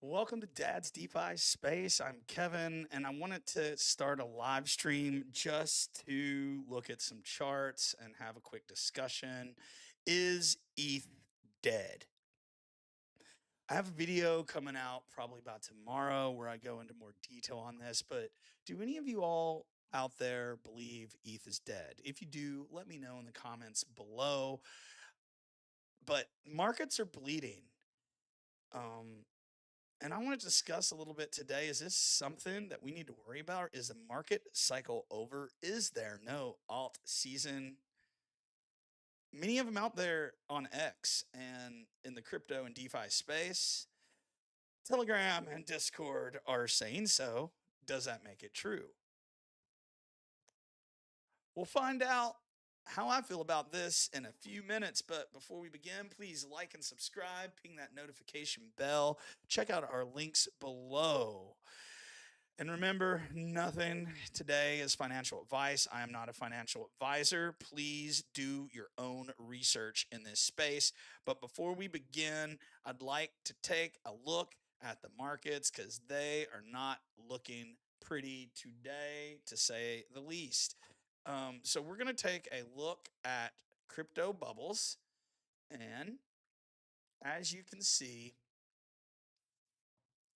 Welcome to Dad's DeFi Space. I'm Kevin, and I wanted to start a live stream just to look at some charts and have a quick discussion. Is ETH dead? I have a video coming out probably about tomorrow where I go into more detail on this, but do any of you all out there believe ETH is dead? If you do, let me know in the comments below. But markets are bleeding. And I want to discuss a little bit today. Is this something that we need to worry about? Is the market cycle over? Is there no alt season? Many of them out there on X and in the crypto and DeFi space, Telegram and Discord are saying so. Does that make it true? We'll find out how I feel about this in a few minutes. But before we begin, please like and subscribe, ping that notification bell, check out our links below. And remember, nothing today is financial advice. I am not a financial advisor. Please do your own research in this space. But before we begin, I'd like to take a look at the markets because they are not looking pretty today, to say the least. So we're going to take a look at crypto bubbles. And as you can see,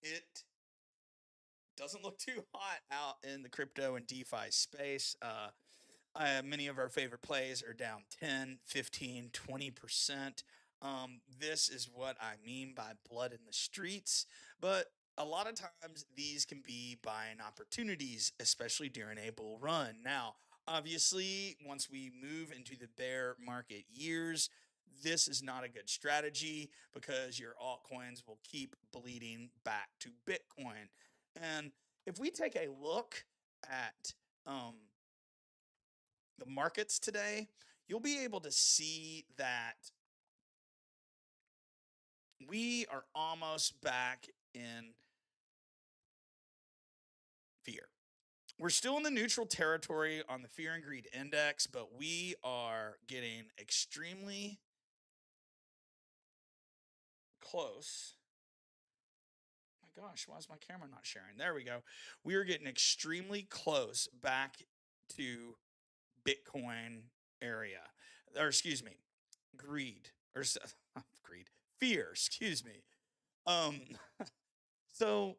it doesn't look too hot out in the crypto and DeFi space. Many of our favorite plays are down 10, 15, 20%. This is what I mean by blood in the streets. But a lot of times these can be buying opportunities, especially during a bull run. Now, obviously, once we move into the bear market years, this is not a good strategy because your altcoins will keep bleeding back to Bitcoin. And if we take a look at the markets today, you'll be able to see that we are almost back in fear. We're still in the neutral territory on the fear and greed index, but we are getting extremely close. My gosh, why is my camera not sharing? There we go. We are getting extremely close back to Bitcoin area, or excuse me, greed, or greed, fear, excuse me. So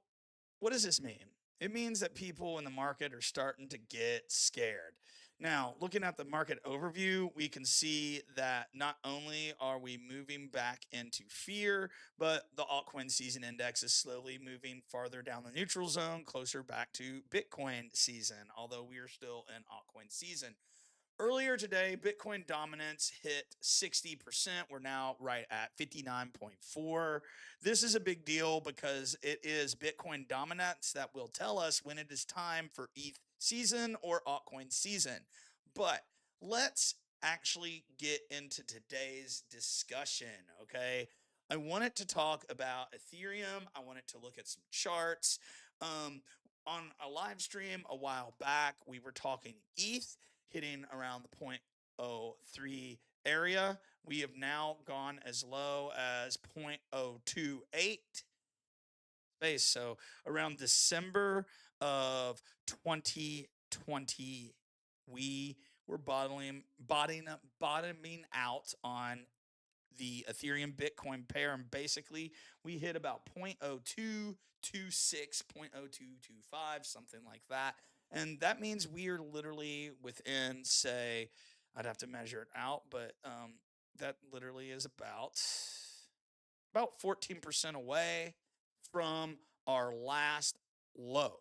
what does this mean? It means that people in the market are starting to get scared. Now, looking at the market overview, we can see that not only are we moving back into fear, but the altcoin season index is slowly moving farther down the neutral zone, closer back to Bitcoin season, although we are still in altcoin season. Earlier today, Bitcoin dominance hit 60%. We're now right at 59.4. This is a big deal because it is Bitcoin dominance that will tell us when it is time for ETH season or altcoin season. But let's actually get into today's discussion, okay? I wanted to talk about Ethereum. I wanted to look at some charts. On a live stream a while back, we were talking ETH hitting around the 0.03 area. We have now gone as low as 0.028 space. So around December of 2020, we were bottoming out on the Ethereum Bitcoin pair, and basically we hit about 0.0226, 0.0225, something like that. And that means we are literally within, say, I'd have to measure it out, but that literally is about 14% away from our last low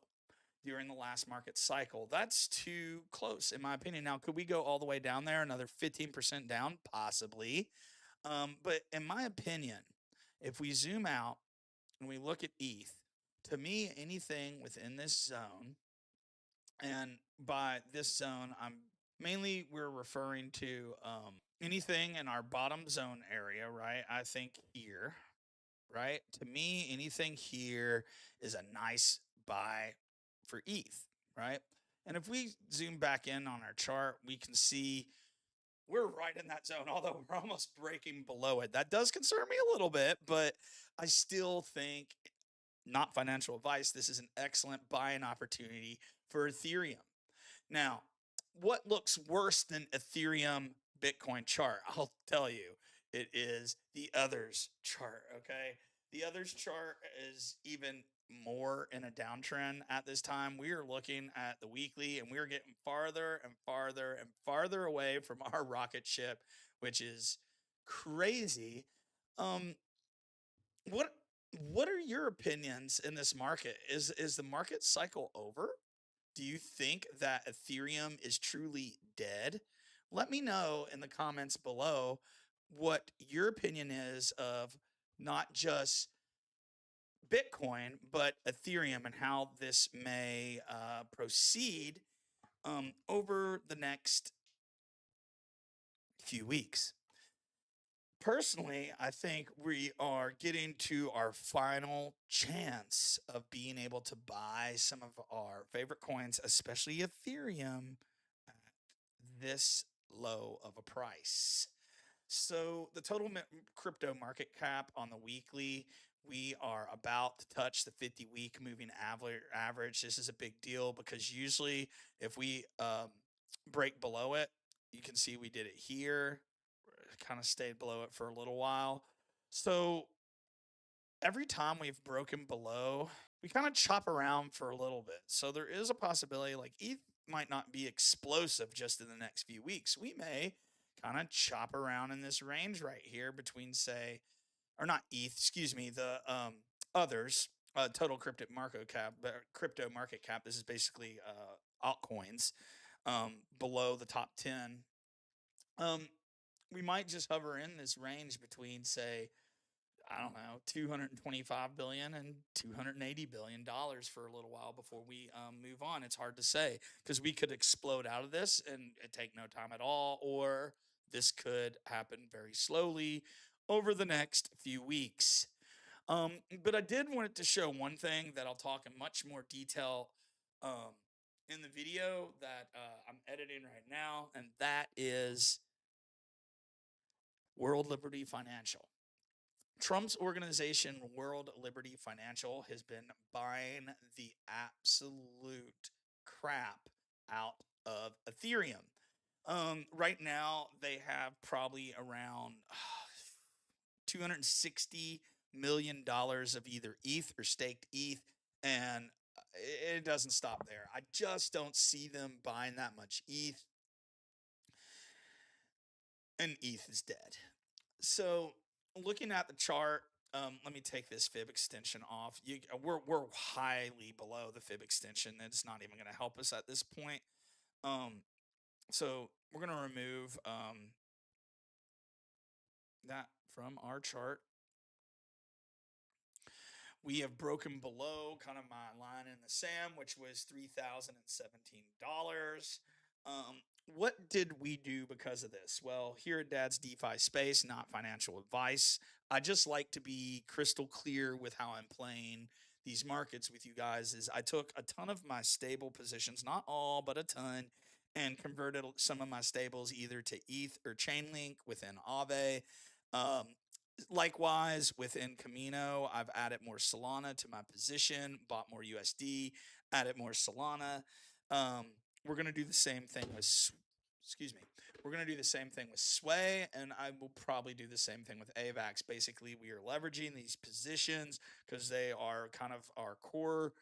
during the last market cycle. That's too close, in my opinion. Now, could we go all the way down there, another 15% down? Possibly. But in my opinion, if we zoom out and we look at ETH, to me, anything within this zone, and by this zone, we're referring to anything in our bottom zone area, right? I think here, right? To me, anything here is a nice buy for ETH, right? And if we zoom back in on our chart, we can see we're right in that zone, although we're almost breaking below it. That does concern me a little bit, but I still think, not financial advice, this is an excellent buying opportunity for Ethereum. Now, what looks worse than Ethereum Bitcoin chart? I'll tell you, it is the others chart. Okay. The others chart is even more in a downtrend at this time. We are looking at the weekly and we're getting farther and farther and farther away from our rocket ship, which is crazy. Um, what what are your opinions in this market? Is the market cycle over? Do you think that Ethereum is truly dead? Let me know in the comments below what your opinion is of not just Bitcoin, but Ethereum and how this may proceed over the next few weeks. Personally, I think we are getting to our final chance of being able to buy some of our favorite coins, especially Ethereum, at this low of a price. So the total crypto market cap on the weekly, we are about to touch the 50-week moving average. This is a big deal because usually if we break below it, you can see we did it here, kind of stayed below it for a little while. So every time we've broken below, we kind of chop around for a little bit. So there is a possibility like ETH might not be explosive just in the next few weeks. We may kind of chop around in this range right here between, say, or not ETH, excuse me, the others, total crypto market cap. This is basically altcoins below the top 10. Um, we might just hover in this range between, say, I don't know, 225 billion and 280 billion dollars for a little while before we move on. It's hard to say because we could explode out of this and it take no time at all, or this could happen very slowly over the next few weeks. But I did want to show one thing that I'll talk in much more detail um, in the video that I'm editing right now, and that is World Liberty Financial. Trump's organization, World Liberty Financial, has been buying the absolute crap out of Ethereum. Right now, they have probably around $260 million of either ETH or staked ETH, and it doesn't stop there. I just don't see them buying that much ETH, and ETH is dead. So looking at the chart, let me take this fib extension off. We're highly below the fib extension. It's not even going to help us at this point. So we're going to remove that from our chart. We have broken below kind of my line in the sand, which was $3,017. What did we do because of this? Well, here at Dad's DeFi Space, not financial advice, I just like to be crystal clear with how I'm playing these markets with you guys. Is I took a ton of my stable positions, not all, but a ton, and converted some of my stables either to ETH or Chainlink within Aave. Um, Likewise, within Camino, I've added more Solana to my position, bought more USD, added more Solana. We're going to do the same thing with, excuse me, we're going to do the same thing with Sway, and I will probably do the same thing with AVAX. Basically, we are leveraging these positions because they are kind of our core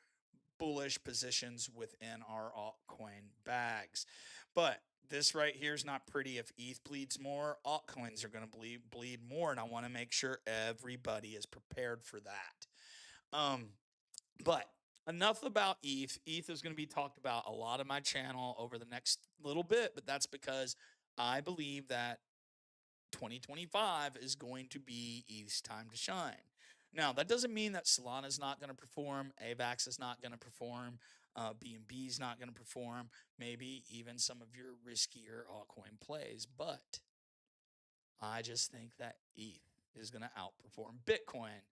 bullish positions within our altcoin bags. But this right here is not pretty. If ETH bleeds more, altcoins are going to bleed more, and I want to make sure everybody is prepared for that. But enough about ETH. ETH is going to be talked about a lot on my channel over the next little bit, but that's because I believe that 2025 is going to be ETH's time to shine. Now, that doesn't mean that Solana is not going to perform, AVAX is not going to perform, BNB is not going to perform, maybe even some of your riskier altcoin plays, but I just think that ETH is going to outperform Bitcoin.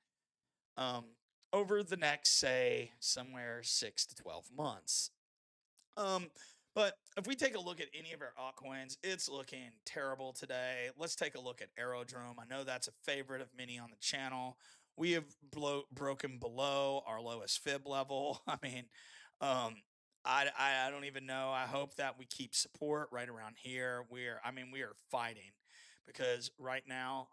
over the next, say, somewhere 6 to 12 months. Um, but if we take a look at any of our altcoins, it's looking terrible today. Let's take a look at Aerodrome. I know that's a favorite of many on the channel. We have broken below our lowest fib level. I mean, um, I don't even know. I hope that we keep support right around here. We are fighting because right now,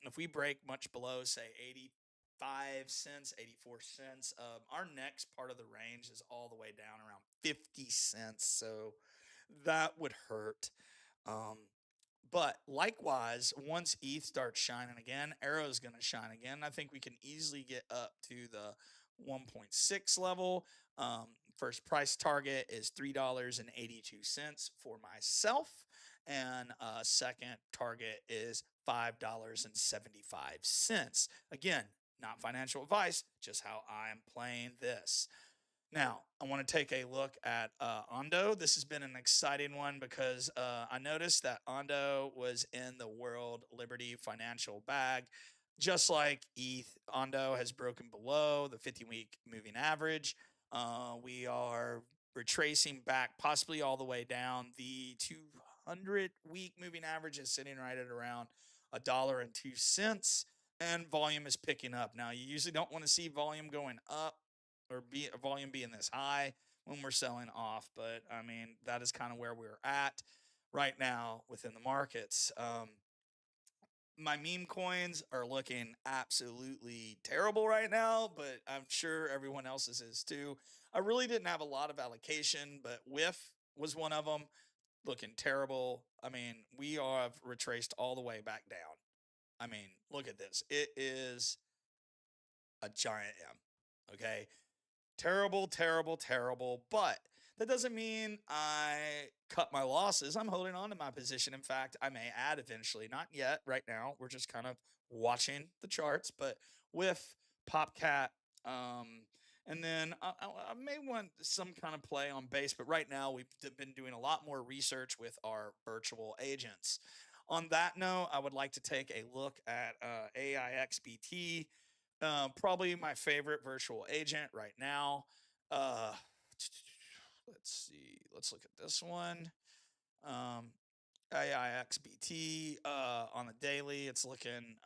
if we break much below, say 85 cents, 84 cents. Our next part of the range is all the way down around 50 cents. So that would hurt. Um, but likewise, once ETH starts shining again, Arrow is going to shine again. I think we can easily get up to the 1.6 level. First price target is $3.82 for myself, and second target is $5.75. Again, not financial advice, just how I am playing this. Now, I want to take a look at Ondo. This has been an exciting one because I noticed that Ondo was in the World Liberty financial bag. Just like ETH, Ondo has broken below the 50-week moving average. We are retracing back possibly all the way down. The 200-week moving average is sitting right at around $1.02, and volume is picking up. Now, you usually don't want to see volume going up or volume being this high when we're selling off. But I mean, that is kind of where we're at right now within the markets. My meme coins are looking absolutely terrible right now, but I'm sure everyone else's is too. I really didn't have a lot of allocation, but Whiff was one of them looking terrible. I mean, we have retraced all the way back down. I mean, look at this. It is a giant M. Okay. Terrible, terrible, terrible. But that doesn't mean I cut my losses. I'm holding on to my position. In fact, I may add eventually. Not yet, right now. We're just kind of watching the charts. But with PopCat, and then I may want some kind of play on base. But right now, we've been doing a lot more research with our virtual agents. On that note, I would like to take a look at AIXBT, probably my favorite virtual agent right now. Uh, let's see. Let's look at this one. Um, AIXBT on the daily, it's looking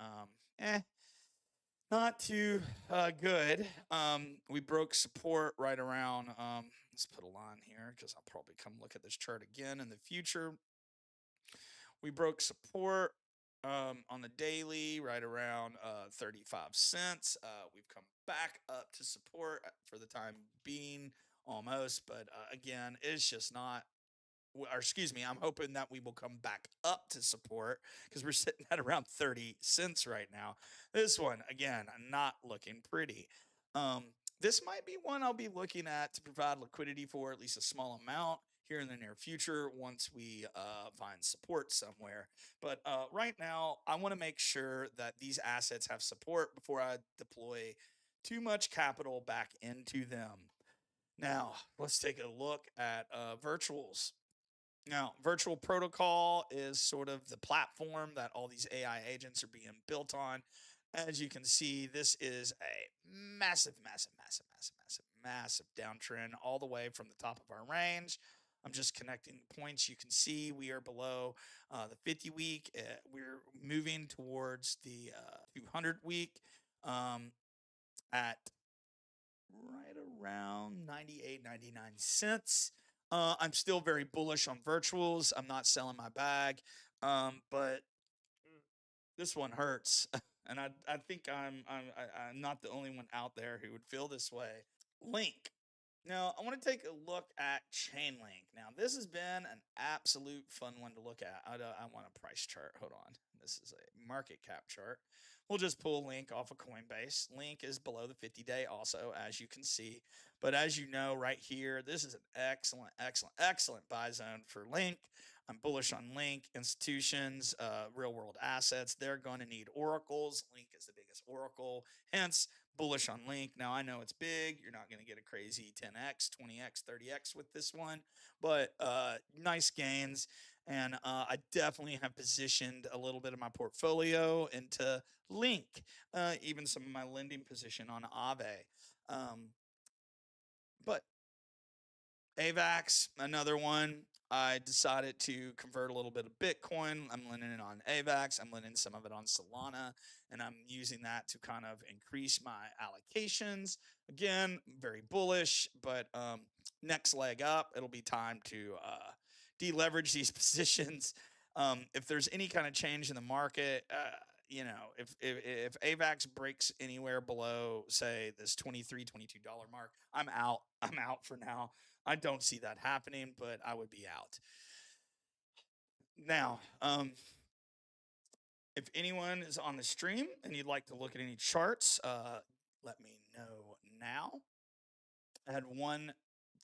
not too good. We broke support right around. Let's put a line here because I'll probably come look at this chart again in the future. We broke support on the daily right around 35 cents. We've come back up to support for the time being almost, but again, it's just not. Or excuse me, I'm hoping that we will come back up to support because we're sitting at around 30 cents right now. This one, again, not looking pretty. This might be one I'll be looking at to provide liquidity for at least a small amount here in the near future once we find support somewhere. But right now, I want to make sure that these assets have support before I deploy too much capital back into them. Now, let's take a look at virtuals. Now, virtual protocol is sort of the platform that all these AI agents are being built on. As you can see, this is a massive, massive, massive, massive, massive, massive downtrend all the way from the top of our range. I'm just connecting points. You can see we are below the 50 week. We're moving towards the 200 week at right around 98, 99 cents. I'm still very bullish on virtuals. I'm not selling my bag, but this one hurts, and I think I'm not the only one out there who would feel this way. Link. Now, I want to take a look at Chainlink. Now, this has been an absolute fun one to look at. I want a price chart. Hold on. This is a market cap chart. We'll just pull Link off of Coinbase. Link is below the 50-day also, as you can see. But as you know, right here, this is an excellent, excellent, excellent buy zone for Link. I'm bullish on Link, institutions, real world assets. They're going to need oracles. Link is the biggest oracle. Hence, bullish on Link. Now, I know it's big. You're not going to get a crazy 10x, 20x, 30x with this one, but nice gains. And I definitely have positioned a little bit of my portfolio into Link, even some of my lending position on Aave. But AVAX, another one. I decided to convert a little bit of Bitcoin. I'm lending it on AVAX. I'm lending some of it on Solana, and I'm using that to kind of increase my allocations. Again, very bullish, but next leg up, it'll be time to deleverage these positions. If there's any kind of change in the market, if AVAX breaks anywhere below, say, this $23, $22 mark, I'm out. I'm out for now. I don't see that happening, but I would be out. Now, if anyone is on the stream and you'd like to look at any charts, let me know now. I had one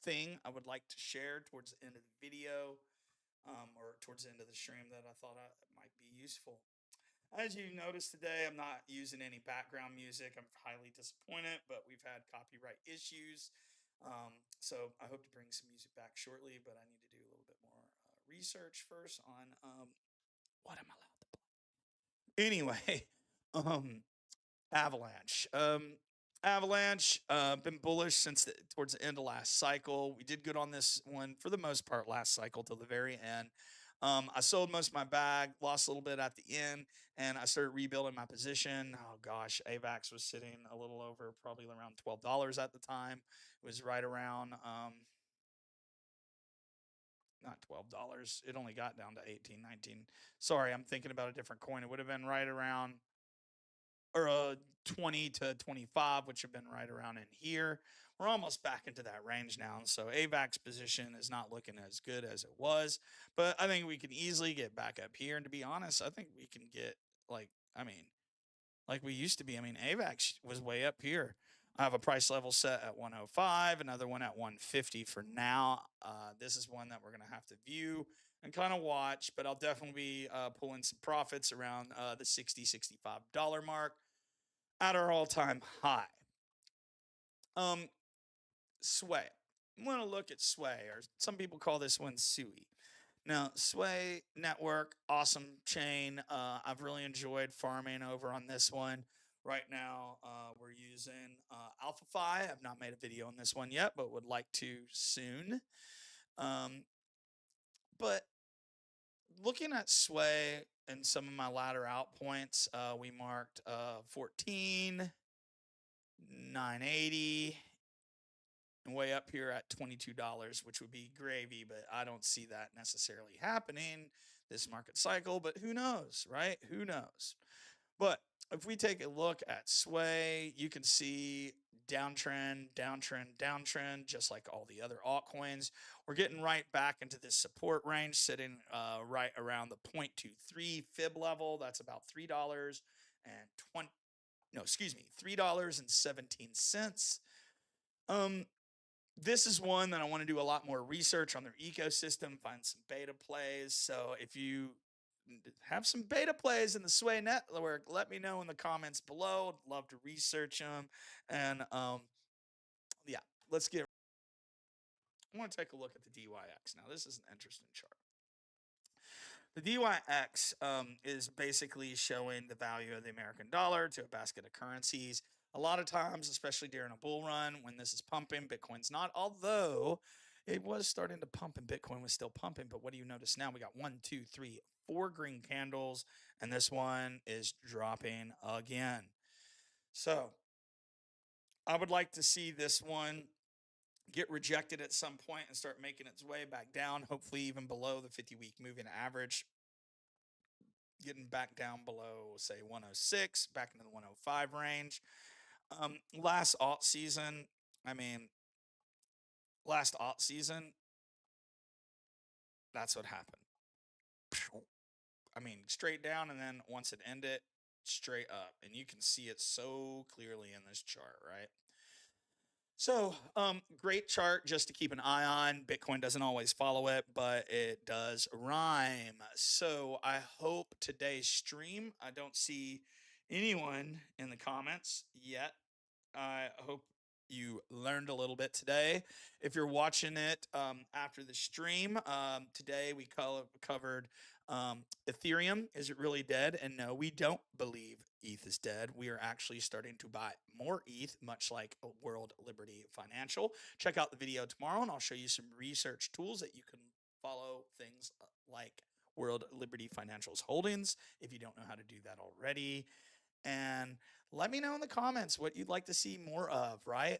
thing I would like to share towards the end of the video, or towards the end of the stream, that I thought might be useful. As you noticed today, I'm not using any background music. I'm highly disappointed, but we've had copyright issues. So I hope to bring some music back shortly, but I need to do a little bit more research first on what I'm allowed to play. Anyway, Avalanche. Avalanche, been bullish since towards the end of last cycle. We did good on this one for the most part last cycle till the very end. I sold most of my bag, lost a little bit at the end, and I started rebuilding my position. Oh gosh, AVAX was sitting a little over, probably around $12 at the time. It was right around, not $12. It only got down to 18, 19. Sorry, I'm thinking about a different coin. It would have been right around, or 20 to 25, which have been right around in here. We're almost back into that range now. So AVAX position is not looking as good as it was, but I think we can easily get back up here. And to be honest, I think we can get like we used to be. I mean, AVAX was way up here. I have a price level set at 105, another one at 150 for now. This is one that we're going to have to view and kind of watch, but I'll definitely be pulling some profits around the $60, $65 mark at our all-time high. Sway. I'm going to look at Sway, or some people call this one Sui. Now, Sway Network, awesome chain. I've really enjoyed farming over on this one. Right now, we're using AlphaFi. I've not made a video on this one yet, but would like to soon. But looking at Sway and some of my ladder out points, we marked 14, 980, and way up here at $22, which would be gravy, but I don't see that necessarily happening this market cycle, but who knows, right? Who knows? But if we take a look at Sway, you can see downtrend, downtrend, downtrend, just like all the other altcoins. We're getting right back into this support range, sitting right around the 0.23 fib level. That's about $3.17. This is one that I want to do a lot more research on their ecosystem, find some beta plays. So if you have some beta plays in the Sway network, let me know in the comments below. I'd love to research them. And yeah, let's get. I want to take a look at the DYX. Now, this is an interesting chart. The DYX is basically showing the value of the American dollar to a basket of currencies. A lot of times, especially during a bull run, when this is pumping, Bitcoin's not, although it was starting to pump and Bitcoin was still pumping. But what do you notice now? We got 1, 2, 3, 4 green candles, and this one is dropping again. So I would like to see this one get rejected at some point and start making its way back down, hopefully even below the 50-week moving average, getting back down below, say, 106, back into the 105 range. Last alt season, that's what happened. I mean, straight down, and then once it ended, straight up. And you can see it so clearly in this chart, right? So, great chart just to keep an eye on. Bitcoin doesn't always follow it, but it does rhyme. So I hope today's stream, I don't see anyone in the comments yet. I hope you learned a little bit today. If you're watching it after the stream, today we covered Ethereum. Is it really dead? And no, we don't believe ETH is dead. We are actually starting to buy more ETH, much like World Liberty Financial. Check out the video tomorrow, and I'll show you some research tools that you can follow things like World Liberty Financial's holdings if you don't know how to do that already. And let me know in the comments what you'd like to see more of, right?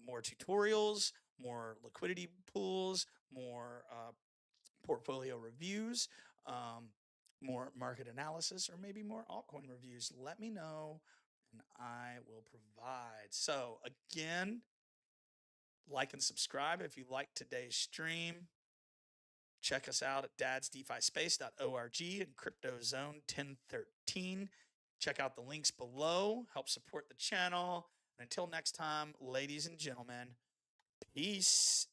More tutorials, more liquidity pools, more portfolio reviews, um, more market analysis, or maybe more altcoin reviews. Let me know and I will provide. So again, like and subscribe if you like today's stream. Check us out at dadsdefispace.org and CryptoZone 1013. Check out the links below. Help support the channel. And until next time, ladies and gentlemen, peace